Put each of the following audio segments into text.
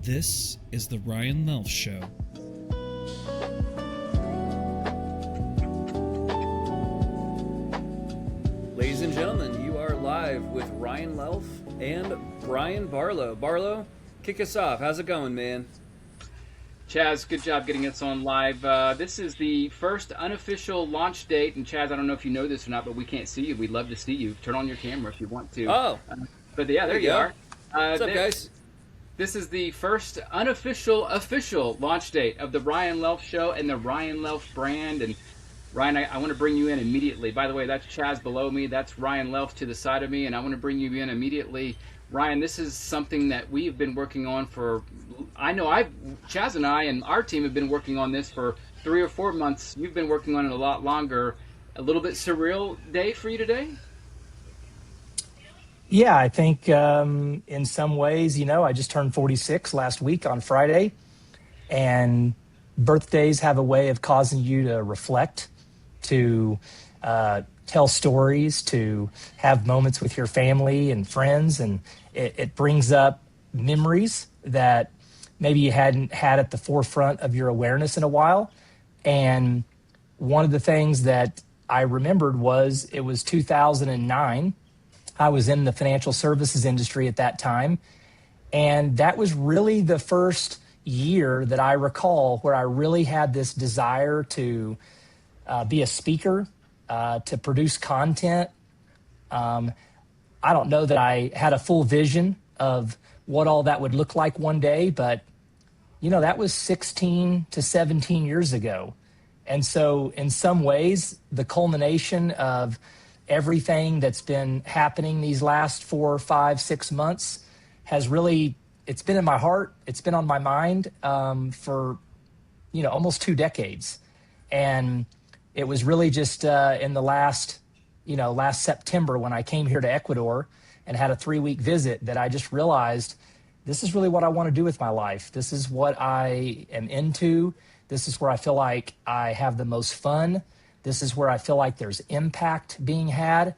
This is the Ryan Luelf Show. Ladies and gentlemen, you are live with Ryan Luelf and Brian Barlow. Barlow, kick us off. How's it going, man? Chaz, good job getting us on live. This is the first unofficial launch date. And Chaz, I don't know if you know this or not, but we can't see you. We'd love to see you. Turn on your camera if you want to. Oh. But yeah, there you are. What's up, guys? This is the first official launch date of the Ryan Luelf Show and the Ryan Luelf brand. And Ryan, I want to bring you in immediately. By the way, that's Chaz below me. That's Ryan Luelf to the side of me. And I want to bring you in immediately. Ryan, this is something that we've been working on for, Chaz and I and our team have been working on this for 3 or 4 months. You've been working on it a lot longer. A little bit surreal day for you today? Yeah, I think in some ways, I just turned 46 last week on Friday, and birthdays have a way of causing you to reflect, to tell stories, to have moments with your family and friends, and it brings up memories that maybe you hadn't had at the forefront of your awareness in a while. And one of the things that I remembered was it was 2009. I was in the financial services industry at that time, and that was really the first year that I recall where I really had this desire to be a speaker, to produce content. I don't know that I had a full vision of what all that would look like one day, but that was 16 to 17 years ago. And so in some ways, the culmination of everything that's been happening these last 4, 5, 6 months has really, it's been in my heart. It's been on my mind for, almost 2 decades. And it was really just in the last September when I came here to Ecuador and had a 3-week visit that I just realized this is really what I want to do with my life. This is what I am into. This is where I feel like I have the most fun. This is where I feel like there's impact being had.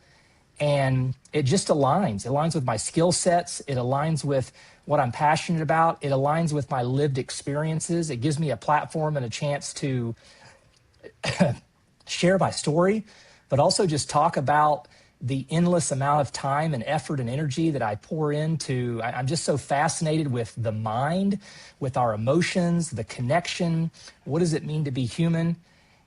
And it just aligns. It aligns with my skill sets. It aligns with what I'm passionate about. It aligns with my lived experiences. It gives me a platform and a chance to share my story, but also just talk about the endless amount of time and effort and energy that I pour into. I'm just so fascinated with the mind, with our emotions, the connection. What does it mean to be human?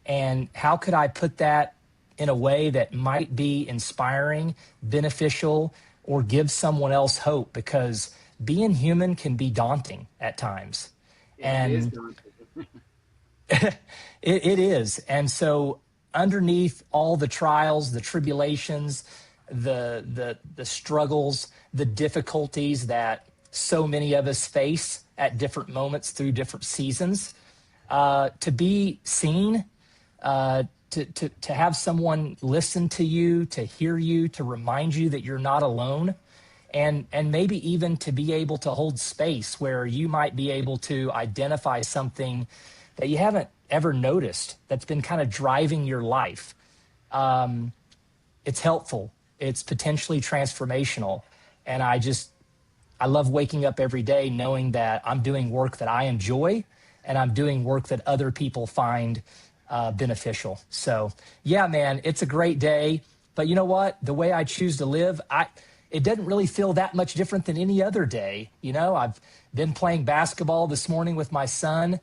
And how could I put that in a way that might be inspiring, beneficial, or give someone else hope? Because being human can be daunting at times. It is daunting. It is. And so underneath all the trials, the tribulations, the struggles, the difficulties that so many of us face at different moments through different seasons, to be seen, to have someone listen to you, to hear you, to remind you that you're not alone, and maybe even to be able to hold space where you might be able to identify something that you haven't ever noticed that's been kind of driving your life. It's helpful. It's potentially transformational. And I love waking up every day knowing that I'm doing work that I enjoy and I'm doing work that other people find beneficial. So yeah, man, it's a great day. But you know what? The way I choose to live, it doesn't really feel that much different than any other day. I've been playing basketball this morning with my son.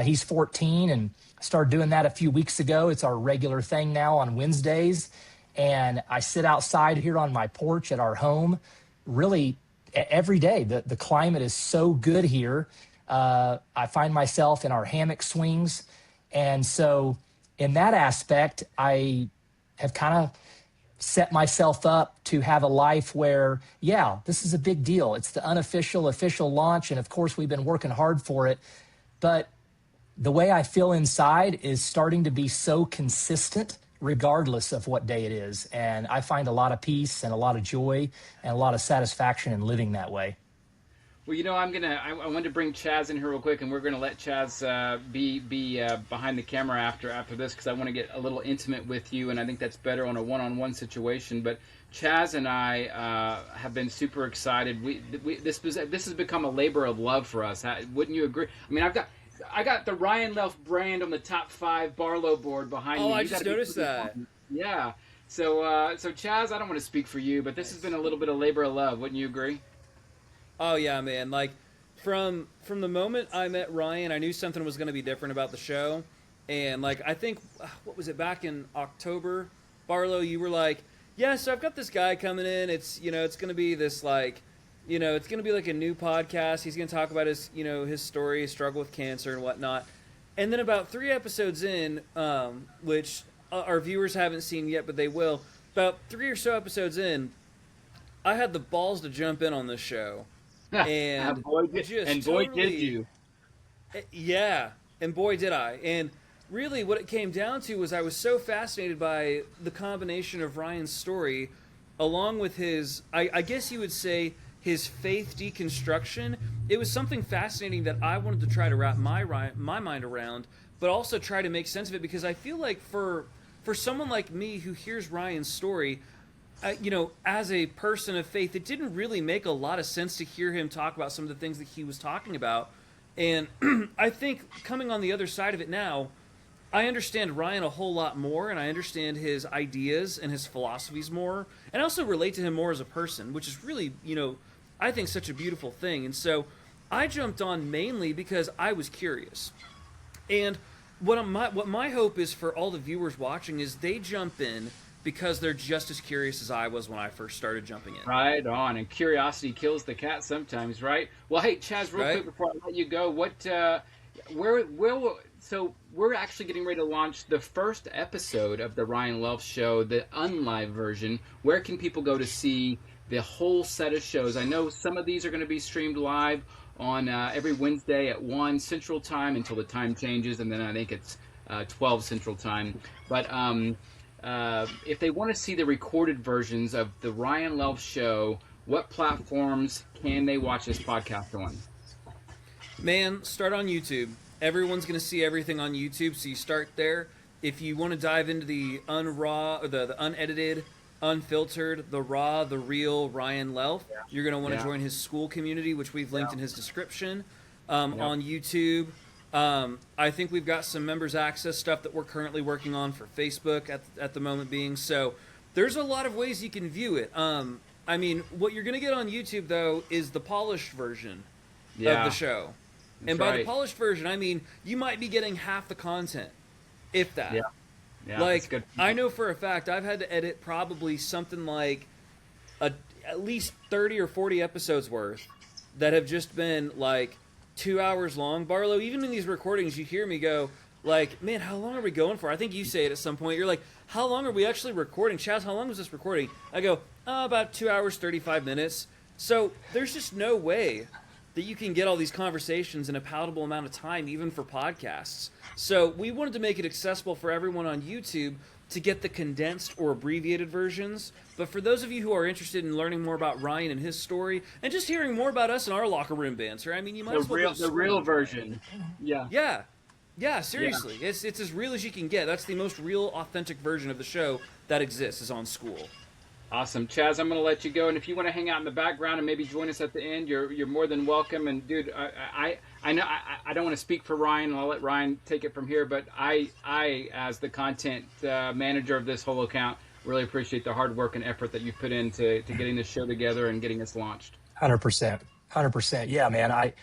He's 14 and started doing that a few weeks ago. It's our regular thing now on Wednesdays. And I sit outside here on my porch at our home really every day. The climate is so good here. I find myself in our hammock swings. And so in that aspect, I have kind of set myself up to have a life where, yeah, this is a big deal. It's the official launch. And of course, we've been working hard for it. But the way I feel inside is starting to be so consistent regardless of what day it is. And I find a lot of peace and a lot of joy and a lot of satisfaction in living that way. Well, I wanted to bring Chaz in here real quick, and we're gonna let Chaz be behind the camera after this, because I want to get a little intimate with you, and I think that's better on a one-on-one situation. But Chaz and I have been super excited. This has become a labor of love for us. Wouldn't you agree? I mean, I got the Ryan Luelf brand on the top 5 Barlow board behind me. Oh, I just noticed that. Yeah. So Chaz, I don't want to speak for you, but this has been a little bit of labor of love. Wouldn't you agree? Oh yeah, man. Like from the moment I met Ryan, I knew something was going to be different about the show. And like I think what was it, back in October, Barlow, you were like, "Yeah, so I've got this guy coming in. It's it's going to be this like, it's going to be like a new podcast. He's going to talk about his his story, his struggle with cancer and whatnot." And then about 3 episodes in, which our viewers haven't seen yet, but they will. About 3 or so episodes in, I had the balls to jump in on this show. And boy did you. Yeah, and boy did I. And really what it came down to was I was so fascinated by the combination of Ryan's story along with his, I guess you would say, his faith deconstruction. It was something fascinating that I wanted to try to wrap my mind around, but also try to make sense of it, because I feel like for someone like me who hears Ryan's story, as a person of faith, it didn't really make a lot of sense to hear him talk about some of the things that he was talking about. And I think coming on the other side of it now, I understand Ryan a whole lot more, and I understand his ideas and his philosophies more, and I also relate to him more as a person, which is really, I think such a beautiful thing. And so I jumped on mainly because I was curious. And what my hope is for all the viewers watching is they jump in because they're just as curious as I was when I first started jumping in. Right on, and curiosity kills the cat sometimes, right? Well, hey, Chaz, real quick before I let you go, so we're actually getting ready to launch the first episode of the Ryan Luelf Show, the unlive version. Where can people go to see the whole set of shows? I know some of these are going to be streamed live on every Wednesday at 1 Central Time until the time changes, and then I think it's 12 Central Time. But if they want to see the recorded versions of the Ryan Luelf Show, what platforms can they watch this podcast on? Man, start on YouTube. Everyone's going to see everything on YouTube, so you start there. If you want to dive into the the unedited, unfiltered, the raw, the real Ryan Luelf, you're going to want to join his school community, which we've linked in his description on YouTube. I think we've got some members access stuff that we're currently working on for Facebook at the moment being. So there's a lot of ways you can view it. I mean, what you're going to get on YouTube, though, is the polished version of the show. And by the polished version, I mean you might be getting half the content, if that. Yeah, like, good. I know for a fact I've had to edit probably something like at least 30 or 40 episodes worth that have just been like 2 hours long. Barlow, even in these recordings, you hear me go, like, man, how long are we going for? I think you say it at some point. You're like, how long are we actually recording? Chaz, how long was this recording? I go, about 2 hours, 35 minutes. So there's just no way that you can get all these conversations in a palatable amount of time, even for podcasts. So we wanted to make it accessible for everyone on YouTube to get the condensed or abbreviated versions. But for those of you who are interested in learning more about Ryan and his story, and just hearing more about us and our locker room banter, I mean, you might as well the real version. Yeah, seriously. Yeah. It's as real as you can get. That's the most real, authentic version of the show that exists, is on School. Awesome. Chaz, I'm going to let you go, and if you want to hang out in the background and maybe join us at the end, you're more than welcome. And dude, I know I don't want to speak for Ryan, and I'll let Ryan take it from here, but I as the content manager of this whole account, really appreciate the hard work and effort that you put into getting this show together and getting us launched. 100%. 100%. Yeah, man.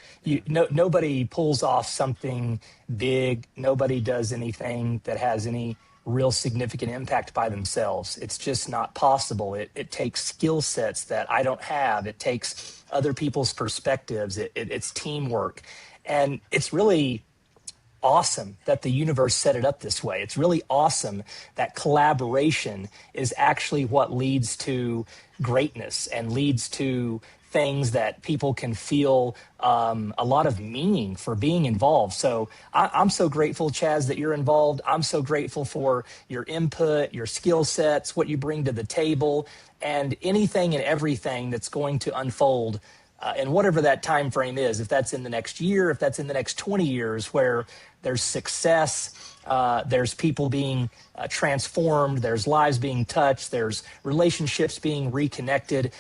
Nobody pulls off something big. Nobody does anything that has any real significant impact by themselves. It's just not possible. It takes skill sets that I don't have. It takes other people's perspectives. It's teamwork. And it's really awesome that the universe set it up this way. It's really awesome that collaboration is actually what leads to greatness and leads to things that people can feel a lot of meaning for being involved. So I'm so grateful, Chaz, that you're involved. I'm so grateful for your input, your skill sets, what you bring to the table, and anything and everything that's going to unfold and whatever that time frame is, if that's in the next year, if that's in the next 20 years, where there's success, there's people being transformed, there's lives being touched, there's relationships being reconnected.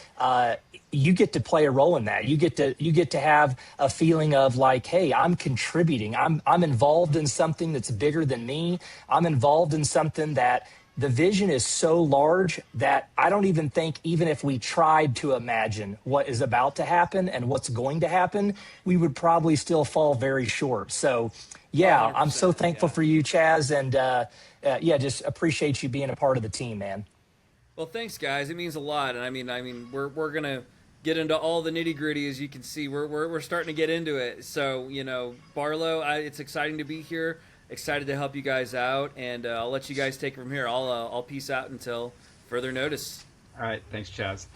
You get to play a role in that. You get to have a feeling of like, hey, I'm contributing. I'm involved in something that's bigger than me. I'm involved in something that the vision is so large that I don't even think, even if we tried to imagine what is about to happen and what's going to happen, we would probably still fall very short. So, yeah, I'm so thankful for you, Chaz, and just appreciate you being a part of the team, man. Well, thanks, guys. It means a lot, and I mean, we're gonna get into all the nitty gritty. As you can see, we're starting to get into it. So, Barlow, it's exciting to be here. Excited to help you guys out, and I'll let you guys take it from here. I'll peace out until further notice. All right, thanks, Chaz.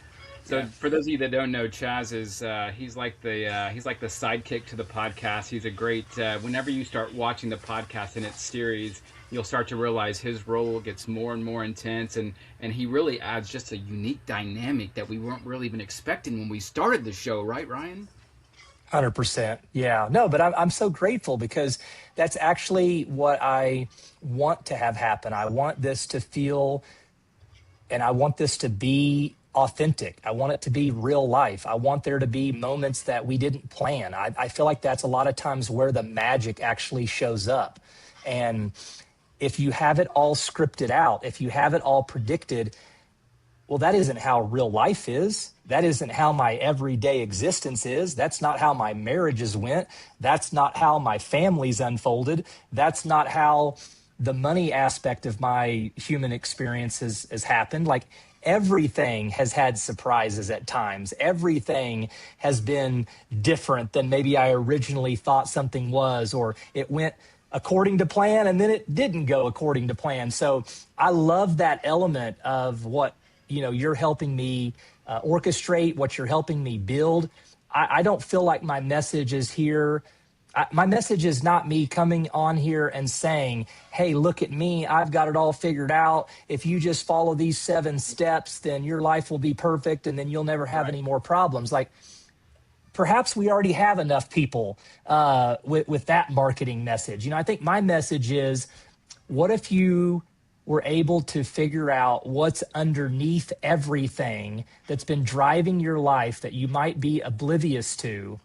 So for those of you that don't know, Chaz is he's like the sidekick to the podcast. He's a great. Whenever you start watching the podcast in its series, you'll start to realize his role gets more and more intense, and he really adds just a unique dynamic that we weren't really even expecting when we started the show, right, Ryan? 100%. Yeah. No, but I'm so grateful because that's actually what I want to have happen. I want this to feel, and I want this to be authentic. I want it to be real life. I want there to be moments that we didn't plan. I feel like that's a lot of times where the magic actually shows up. And if you have it all scripted out, if you have it all predicted, well, that isn't how real life is. That isn't how my everyday existence is. That's not how my marriages went. That's not how my family's unfolded. That's not how the money aspect of my human experience has happened. Like, everything has had surprises at times. Everything has been different than maybe I originally thought something was, or it went according to plan and then it didn't go according to plan. So I love that element of what you're helping me orchestrate, what you're helping me build. I don't feel like my message is here. My message is not me coming on here and saying, hey, look at me, I've got it all figured out. If you just follow these 7 steps, then your life will be perfect and then you'll never have any more problems. Like, perhaps we already have enough people with that marketing message. I think my message is, what if you were able to figure out what's underneath everything that's been driving your life that you might be oblivious to?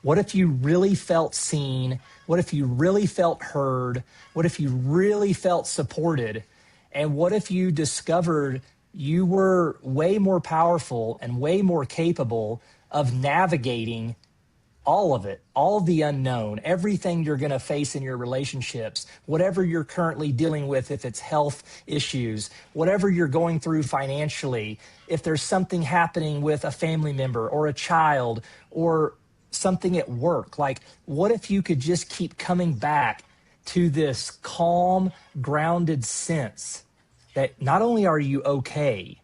What if you really felt seen? What if you really felt heard? What if you really felt supported? And what if you discovered you were way more powerful and way more capable of navigating all of it, all of the unknown, everything you're going to face in your relationships, whatever you're currently dealing with, if it's health issues, whatever you're going through financially, if there's something happening with a family member or a child or something at work. Like, what if you could just keep coming back to this calm, grounded sense that not only are you okay,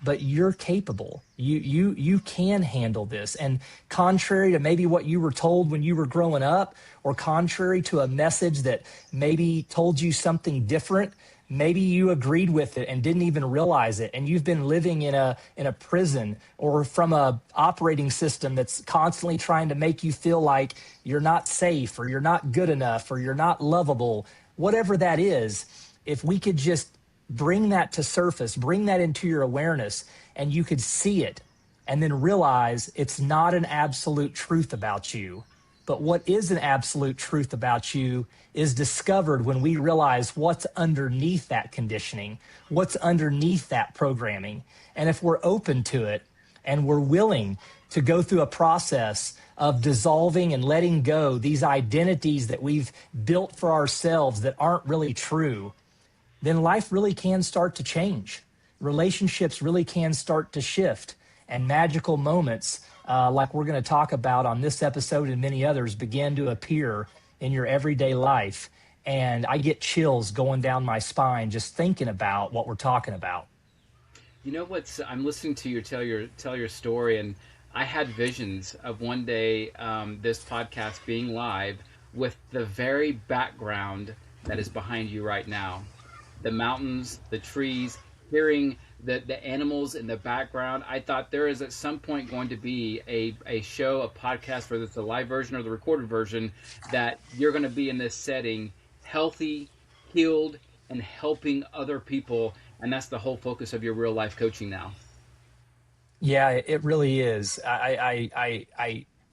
but you're capable. You can handle this. And contrary to maybe what you were told when you were growing up, or contrary to a message that maybe told you something different, maybe you agreed with it and didn't even realize it, and you've been living in a prison or from a operating system that's constantly trying to make you feel like you're not safe or you're not good enough or you're not lovable. Whatever that is, if we could just bring that to surface, bring that into your awareness, and you could see it and then realize it's not an absolute truth about you. But what is an absolute truth about you is discovered when we realize what's underneath that conditioning, what's underneath that programming. And if we're open to it and we're willing to go through a process of dissolving and letting go these identities that we've built for ourselves that aren't really true, then life really can start to change. Relationships really can start to shift, and magical moments like we're going to talk about on this episode and many others begin to appear in your everyday life. And I get chills going down my spine just thinking about what we're talking about. You know what's? I'm listening to you tell your story, and I had visions of one day this podcast being live with the very background that is behind you right now. The mountains, the trees, hearing the animals in the background. I thought there is at some point going to be a show, a podcast, whether it's the live version or the recorded version, that you're going to be in this setting, healthy, healed, and helping other people. And that's the whole focus of your real life coaching now. Yeah, it really is.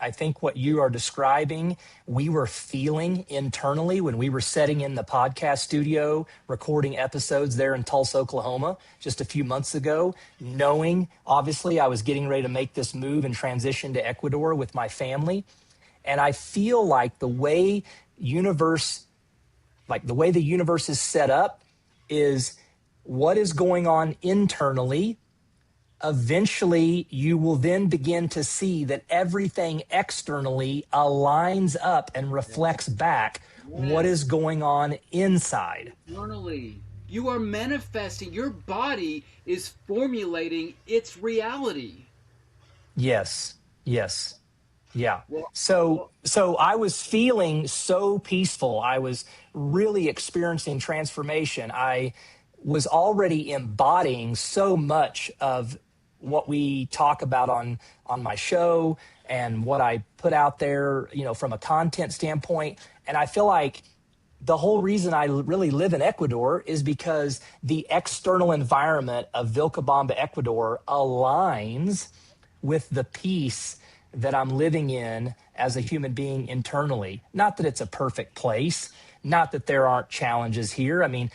I think what you are describing, we were feeling internally when we were sitting in the podcast studio recording episodes there in Tulsa, Oklahoma, just a few months ago, knowing obviously I was getting ready to make this move and transition to Ecuador with my family. And I feel like the way the universe is set up is what is going on internally. Eventually, you will then begin to see that everything externally aligns up and reflects back what is going on inside. Internally, you are manifesting. Your body is formulating its reality. Yes. Yeah. So I was feeling so peaceful. I was really experiencing transformation. I was already embodying so much of what we talk about on my show and what I put out there, from a content standpoint. And I feel like the whole reason I really live in Ecuador is because the external environment of Vilcabamba, Ecuador aligns with the peace that I'm living in as a human being internally. Not that it's a perfect place, not that there aren't challenges here. I mean,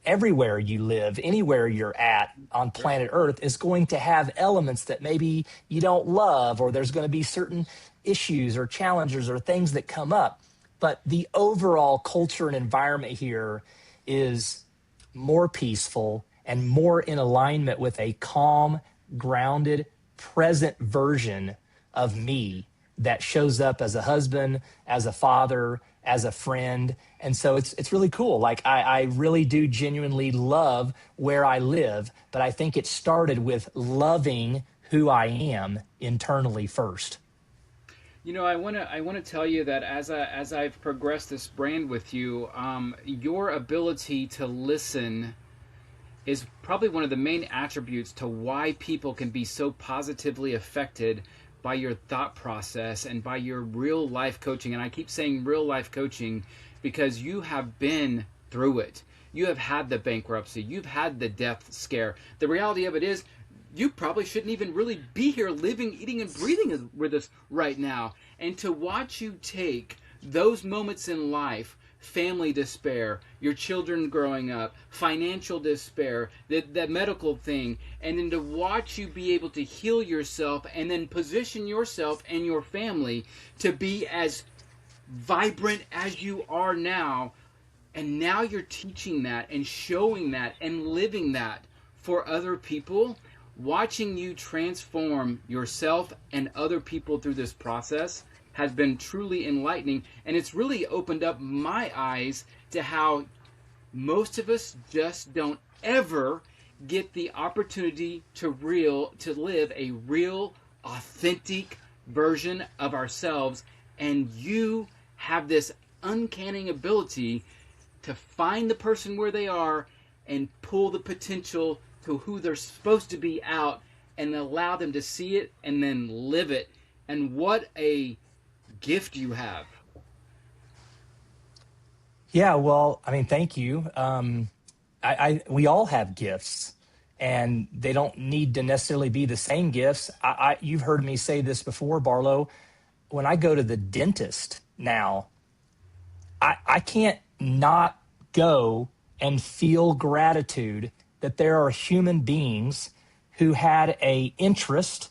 everywhere you live, anywhere you're at on planet Earth is going to have elements that maybe you don't love, or there's going to be certain issues or challenges or things that come up. But the overall culture and environment here is more peaceful and more in alignment with a calm, grounded, present version of me that shows up as a husband, as a father, as a friend. And so it's really cool. Like I really do genuinely love where I live, but I think it started with loving who I am internally first. I want to tell you that as I've progressed this brand with you, your ability to listen is probably one of the main attributes to why people can be so positively affected by your thought process and by your real life coaching. And I keep saying real life coaching because you have been through it. You have had the bankruptcy. You've had the death scare. The reality of it is you probably shouldn't even really be here living, eating, and breathing with us right now. And to watch you take those moments in life, family despair, your children growing up, financial despair, that medical thing, and then to watch you be able to heal yourself and then position yourself and your family to be as vibrant as you are now. And now you're teaching that and showing that and living that for other people. Watching you transform yourself and other people through this process has been truly enlightening, and it's really opened up my eyes to how most of us just don't ever get the opportunity to live a real, authentic version of ourselves. And you have this uncanny ability to find the person where they are and pull the potential to who they're supposed to be out and allow them to see it and then live it. And what a gift you have. Yeah, well, I mean, thank you. We all have gifts, and they don't need to necessarily be the same gifts. You've heard me say this before, Barlow. When I go to the dentist now, I can't not go and feel gratitude that there are human beings who had a interest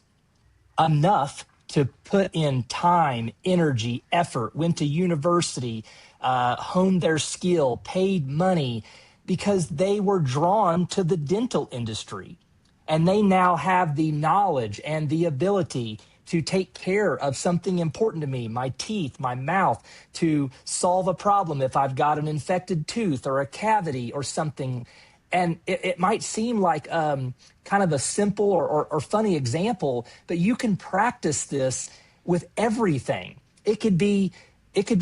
enough to put in time, energy, effort, went to university, honed their skill, paid money, because they were drawn to the dental industry. And they now have the knowledge and the ability to take care of something important to me, my teeth, my mouth, to solve a problem if I've got an infected tooth or a cavity or something. And it might seem like kind of a simple or funny example, but you can practice this with everything. It could be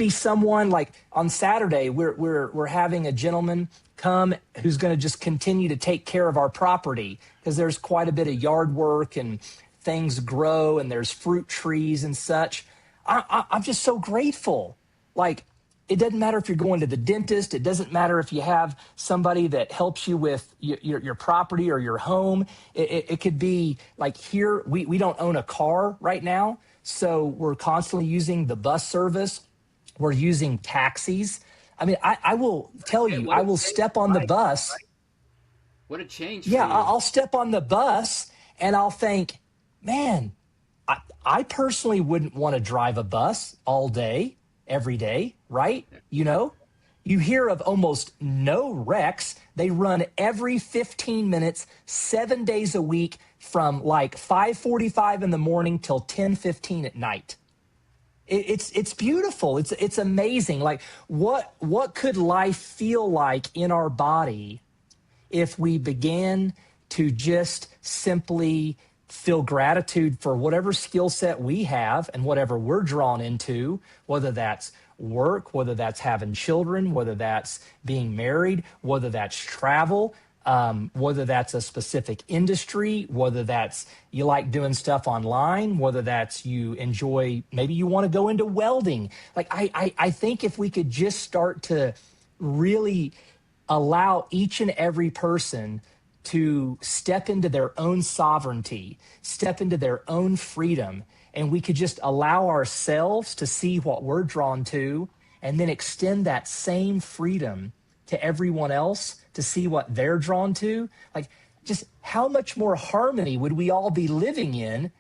someone like on Saturday, we're having a gentleman come who's going to just continue to take care of our property, because there's quite a bit of yard work and things grow and there's fruit trees and such. I'm just so grateful. Like, it doesn't matter if you're going to the dentist. It doesn't matter if you have somebody that helps you with your property or your home. It could be like here, we don't own a car right now, so we're constantly using the bus service. We're using taxis. I mean, I will tell you, I will step on the bus. What a change. Yeah, for you. I'll step on the bus and I'll think, man, I personally wouldn't want to drive a bus all day, every day, right? You know, you hear of almost no wrecks. They run every 15 minutes, 7 days a week from like 5:45 in the morning till 10:15 at night. It's beautiful. It's amazing. Like, what could life feel like in our body if we began to just simply feel gratitude for whatever skill set we have and whatever we're drawn into, whether that's work, whether that's having children, whether that's being married, whether that's travel, whether that's a specific industry, whether that's you like doing stuff online, whether that's you enjoy, maybe you want to go into welding. Like, I think if we could just start to really allow each and every person to step into their own sovereignty, step into their own freedom, and we could just allow ourselves to see what we're drawn to and then extend that same freedom to everyone else to see what they're drawn to. Like, just how much more harmony would we all be living in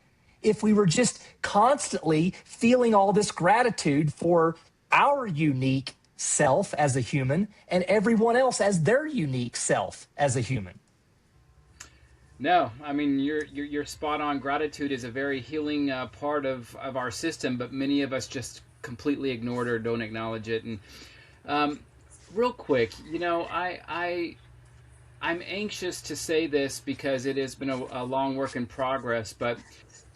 if we were just constantly feeling all this gratitude for our unique self as a human and everyone else as their unique self as a human? No, I mean, you're spot on. Gratitude is a very healing part of our system, but many of us just completely ignore it or don't acknowledge it. And real quick, you know, I'm anxious to say this because it has been a long work in progress, but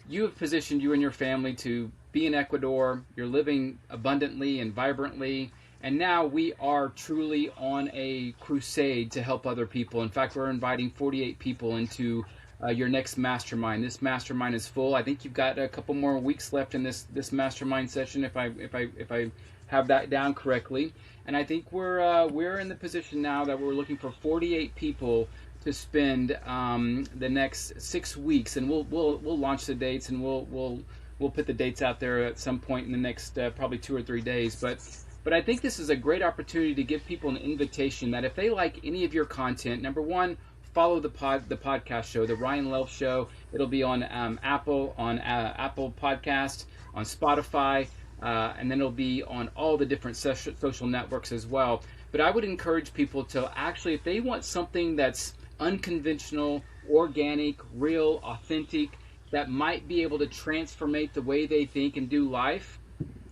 you have positioned you and your family to be in Ecuador. You're living abundantly and vibrantly. And now we are truly on a crusade to help other people. In fact, we're inviting 48 people into your next mastermind. This mastermind is full. I think you've got a couple more weeks left in this mastermind session, if I have that down correctly. And I think we're in the position now that we're looking for 48 people to spend the next 6 weeks, and we'll launch the dates, and we'll put the dates out there at some point in the next probably 2 or 3 days. But I think this is a great opportunity to give people an invitation that if they like any of your content, number one, follow the podcast show, the Ryan Luelf Show. It'll be on Apple Podcast, on Spotify, and then it'll be on all the different social networks as well. But I would encourage people to actually, if they want something that's unconventional, organic, real, authentic, that might be able to transformate the way they think and do life,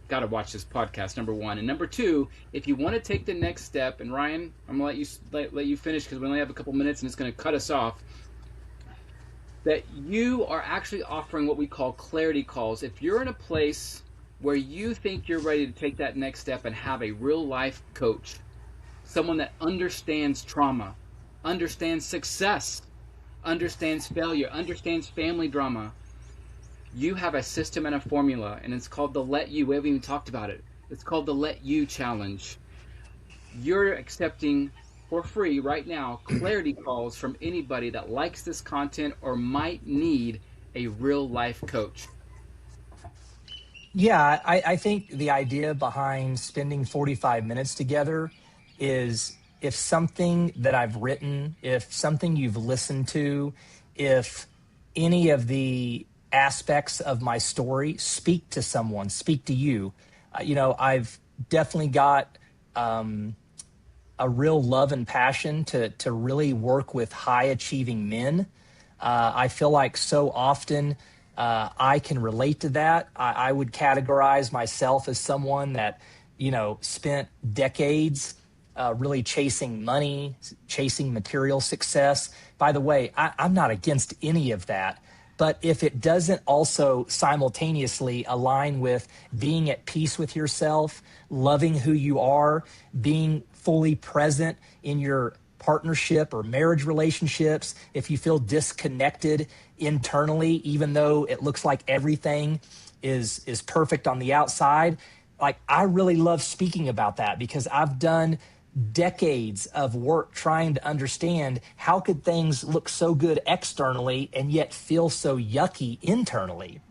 got to watch this podcast, number one. And number two, if you want to take the next step, and Ryan, I'm going to let you finish because we only have a couple minutes and it's going to cut us off, that you are actually offering what we call clarity calls. If you're in a place where you think you're ready to take that next step and have a real life coach, someone that understands trauma, understands success, understands failure, understands family drama, you have a system and a formula, and it's called the Let You. We haven't even talked about it. It's called the Let You Challenge. You're accepting for free right now clarity calls from anybody that likes this content or might need a real life coach. Yeah, I think the idea behind spending 45 minutes together is, if something that I've written, if something you've listened to, if any of the aspects of my story speak to someone, speak to you. I've definitely got a real love and passion to really work with high achieving men. I feel like so often I can relate to that. I would categorize myself as someone that, spent decades really chasing money, chasing material success. By the way, I'm not against any of that. But if it doesn't also simultaneously align with being at peace with yourself, loving who you are, being fully present in your partnership or marriage relationships, if you feel disconnected internally, even though it looks like everything is perfect on the outside, like I really love speaking about that because I've done decades of work trying to understand how could things look so good externally and yet feel so yucky internally.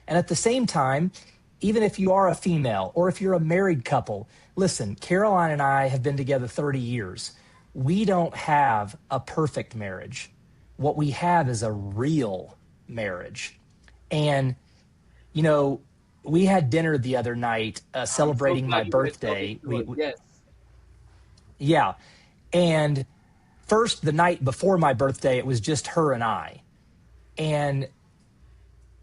And at the same time, even if you are a female or if you're a married couple, listen, Caroline and I have been together 30 years. We don't have a perfect marriage. What we have is a real marriage. And, you know, we had dinner the other night celebrating my birthday. Yes. Yeah. And first, the night before my birthday, it was just her and I. And,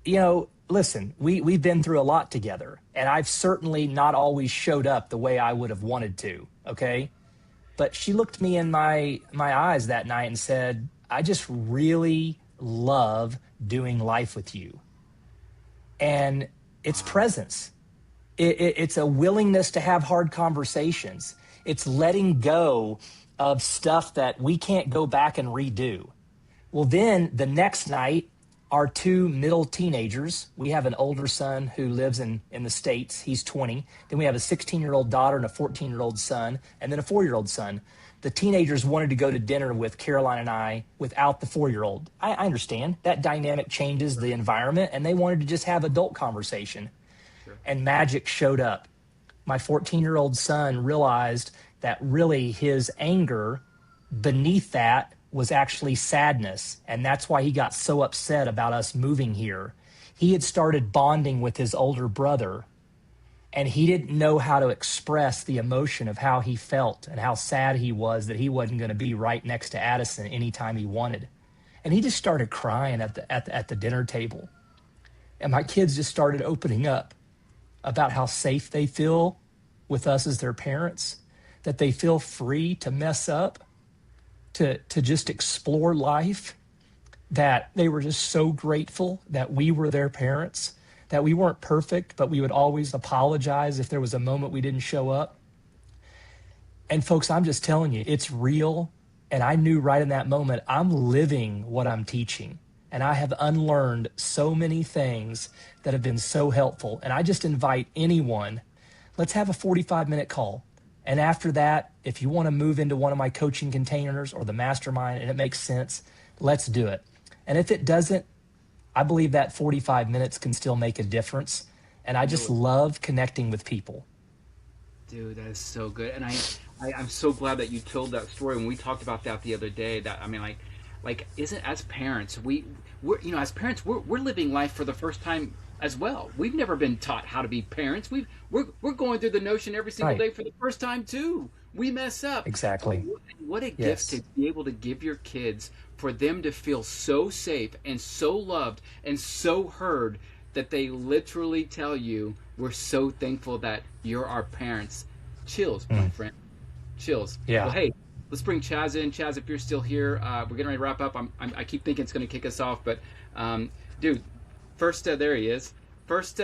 you know, listen, we've been through a lot together, and I've certainly not always showed up the way I would have wanted to, okay? But she looked me in my eyes that night and said, I just really love doing life with you. And it's presence. It's a willingness to have hard conversations. It's letting go of stuff that we can't go back and redo. Well, then the next night, our two middle teenagers, we have an older son who lives in the States. He's 20. Then we have a 16-year-old daughter and a 14-year-old son, and then a 4-year-old son. The teenagers wanted to go to dinner with Caroline and I without the 4-year-old. I understand that dynamic changes the environment, and they wanted to just have adult conversation. Sure. And magic showed up. My 14-year-old son realized that really his anger beneath that was actually sadness. And that's why he got so upset about us moving here. He had started bonding with his older brother, and he didn't know how to express the emotion of how he felt and how sad he was that he wasn't going to be right next to Addison anytime he wanted. And he just started crying at the dinner table. And my kids just started opening up about how safe they feel with us as their parents, that they feel free to mess up, to just explore life, that they were just so grateful that we were their parents, that we weren't perfect, but we would always apologize if there was a moment we didn't show up. And folks, I'm just telling you, it's real. And I knew right in that moment, I'm living what I'm teaching. And I have unlearned so many things that have been so helpful. And I just invite anyone, let's have a 45-minute call. And after that, if you want to move into one of my coaching containers or the mastermind and it makes sense, let's do it. And if it doesn't, I believe that 45 minutes can still make a difference. And I just love connecting with people. Dude, that is so good. And I'm so glad that you told that story. When we talked about that the other day, that, I mean, like isn't, as parents, we're living life for the first time as well. We've never been taught how to be parents. We're going through the notion every single day for the first time too. We mess up. Exactly. What a gift to be able to give your kids, for them to feel so safe and so loved and so heard that they literally tell you, we're so thankful that you're our parents. Chills, my friend. Chills. Yeah. Well, hey, let's bring Chaz in. Chaz, if you're still here, we're getting ready to wrap up. I keep thinking it's going to kick us off, but dude, first, there he is. First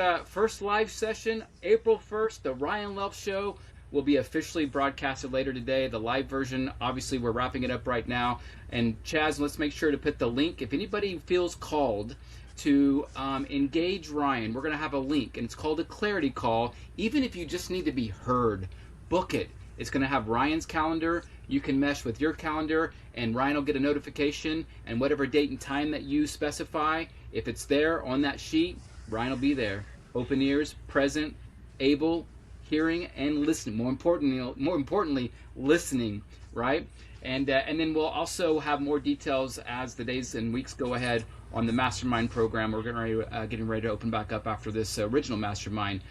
live session, April 1st, the Ryan Luelf Show will be officially broadcasted later today. The live version, obviously, we're wrapping it up right now. And Chaz, let's make sure to put the link. If anybody feels called to engage Ryan, we're going to have a link, and it's called a clarity call. Even if you just need to be heard, book it. It's going to have Ryan's calendar. You can mesh with your calendar, and Ryan will get a notification, and whatever date and time that you specify, if it's there on that sheet, Ryan will be there. Open ears, present, able, hearing, and listening. More importantly, listening, right? And then we'll also have more details as the days and weeks go ahead on the mastermind program. We're getting ready to open back up after this original mastermind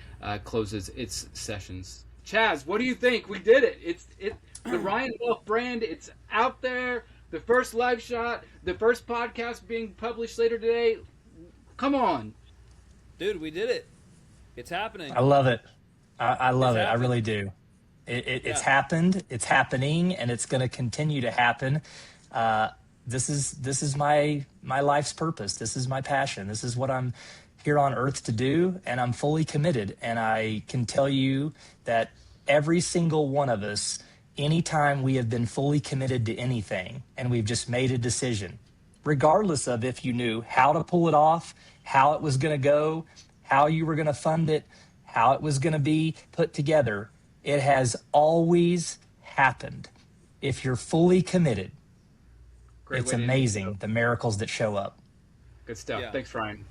closes its sessions. Chaz, what do you think? We did it. It's the Ryan Luelf brand. It's out there. The first live shot. The first podcast being published later today. Come on, dude, we did it. It's happening. I love it. I love it. I really do. It's happened. It's happening, and it's going to continue to happen. This is my life's purpose. This is my passion. This is what I'm here on earth to do, and I'm fully committed. And I can tell you that every single one of us anytime we have been fully committed to anything and we've just made a decision, regardless of if you knew how to pull it off, how it was going to go, how you were going to fund it, how it was going to be put together, it has always happened. If you're fully committed, Great it's way to end the amazing show. the miracles that show up. Good stuff. Yeah. Thanks, Ryan.